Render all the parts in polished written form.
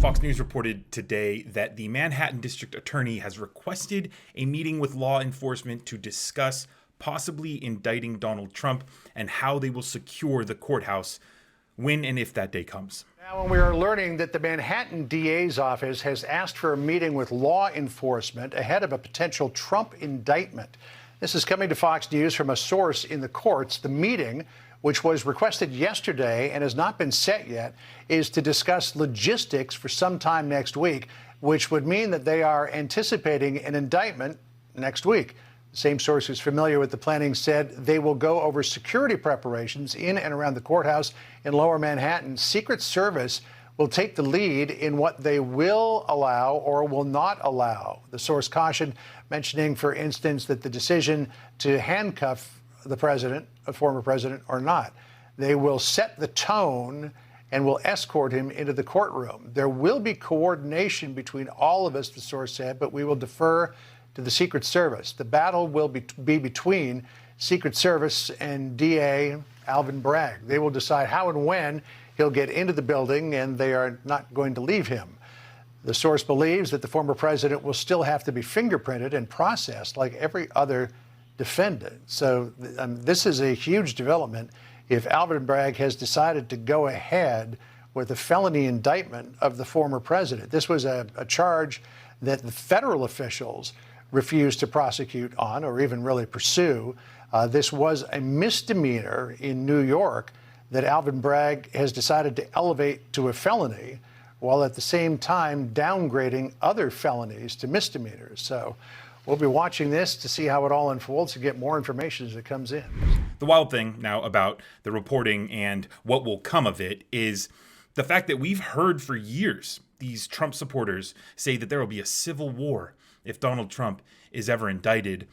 Fox News reported today that the Manhattan District Attorney has requested a meeting with law enforcement to discuss possibly indicting Donald Trump and how they will secure the courthouse when and if that day comes. Now, we are learning that the Manhattan DA's office has asked for a meeting with law enforcement ahead of a potential Trump indictment. This is coming to Fox News from a source in the courts. The meeting, which was requested yesterday and has not been set yet, is to discuss logistics for sometime next week, which would mean that they are anticipating an indictment next week. The same source who's familiar with the planning said they will go over security preparations in and around the courthouse in Lower Manhattan. Secret Service will take the lead in what they will allow or will not allow. The source cautioned, mentioning, for instance, that the decision to handcuff the president, a former president or not, they will set the tone and will escort him into the courtroom. There will be coordination between all of us, the source said, but we will defer to the Secret Service. The battle will be between Secret Service and DA Alvin Bragg. They will decide how and when he'll get into the building, and they are not going to leave him. The source believes that the former president will still have to be fingerprinted and processed like every other defendant. So this is a huge development if Alvin Bragg has decided to go ahead with a felony indictment of the former president. This was a charge that the federal officials refused to prosecute on or even really pursue. This was a misdemeanor in New York that Alvin Bragg has decided to elevate to a felony, while at the same time downgrading other felonies to misdemeanors. So we'll be watching this to see how it all unfolds, to get more information as it comes in. The wild thing now about the reporting and what will come of it is the fact that we've heard for years these Trump supporters say that there will be a civil war if Donald Trump is ever indicted.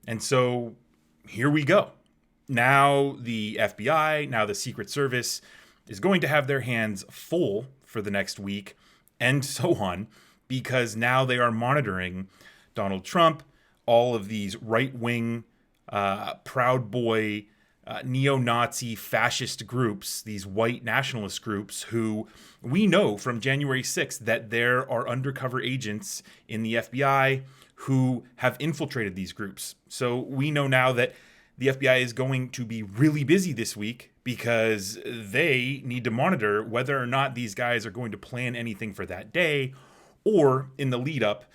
And so here we go. Now the FBI, now the Secret Service is going to have their hands full for the next week and so on, because now they are monitoring Donald Trump, all of these right-wing, Proud Boy, neo-Nazi fascist groups, these white nationalist groups who we know from January 6th that there are undercover agents in the FBI who have infiltrated these groups. So we know now that the FBI is going to be really busy this week because they need to monitor whether or not these guys are going to plan anything for that day or in the lead up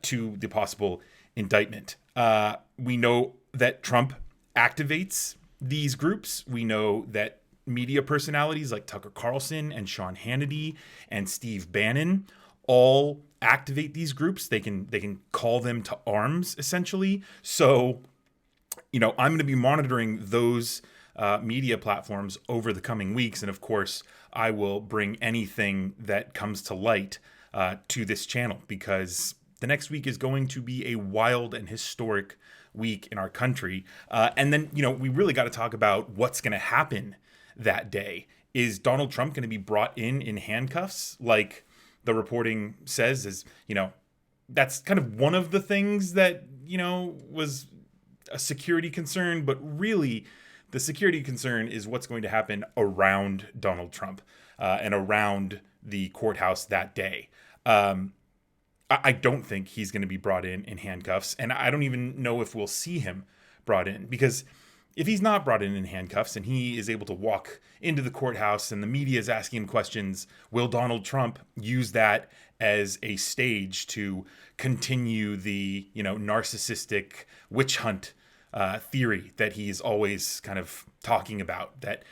to the possible indictment. We know that Trump activates these groups. We know that media personalities like Tucker Carlson and Sean Hannity and Steve Bannon all activate these groups. They can call them to arms, essentially. So, I'm going to be monitoring those media platforms over the coming weeks. And of course, I will bring anything that comes to light to this channel, because the next week is going to be a wild and historic week in our country. And then, we really got to talk about what's going to happen that day. Is Donald Trump going to be brought in handcuffs like the reporting says? That's kind of one of the things that, was a security concern, but really the security concern is what's going to happen around Donald Trump and around the courthouse that day. I don't think he's going to be brought in handcuffs, and I don't even know if we'll see him brought in, because if he's not brought in handcuffs and he is able to walk into the courthouse and the media is asking him questions, will Donald Trump use that as a stage to continue the, narcissistic witch hunt theory that he's always kind of talking about, that,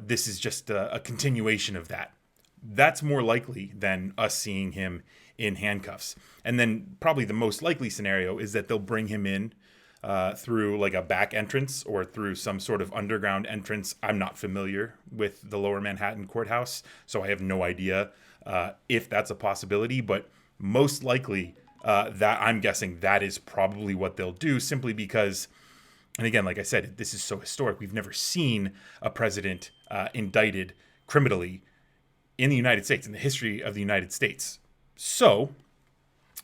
this is just a continuation of that? That's more likely than us seeing him in handcuffs. And then probably the most likely scenario is that they'll bring him in through like a back entrance or through some sort of underground entrance. I'm not familiar with the Lower Manhattan courthouse, so I have no idea if that's a possibility, but most likely that I'm guessing that is probably what they'll do, simply because, and again, like I said, this is so historic. We've never seen a president indicted criminally in the United States, in the history of the United States. So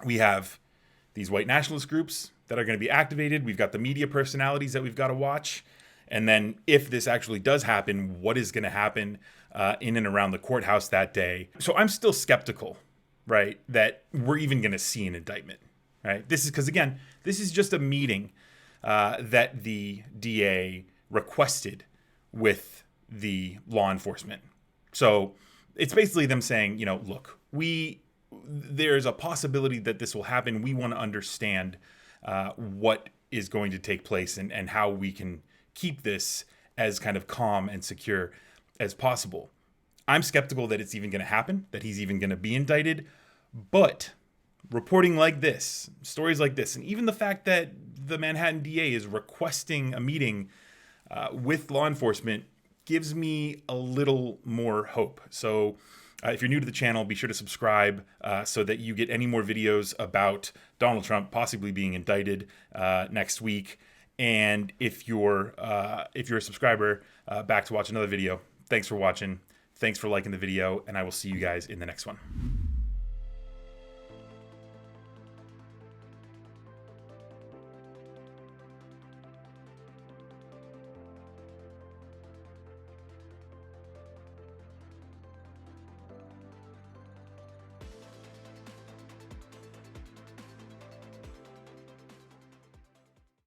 we have these white nationalist groups that are going to be activated. We've got the media personalities that we've got to watch. And then if this actually does happen, what is going to happen in and around the courthouse that day? So I'm still skeptical right, that we're even going to see an indictment, right? This is because, again, this is just a meeting that the DA requested with the law enforcement. So it's basically them saying, look, there's a possibility that this will happen. We want to understand what is going to take place and how we can keep this as kind of calm and secure as possible. I'm skeptical that it's even going to happen, that he's even going to be indicted. But reporting like this, stories like this, and even the fact that the Manhattan DA is requesting a meeting with law enforcement gives me a little more hope. So if you're new to the channel, be sure to subscribe so that you get any more videos about Donald Trump possibly being indicted next week. And if you're a subscriber, back to watch another video. Thanks for watching. Thanks for liking the video, and I will see you guys in the next one.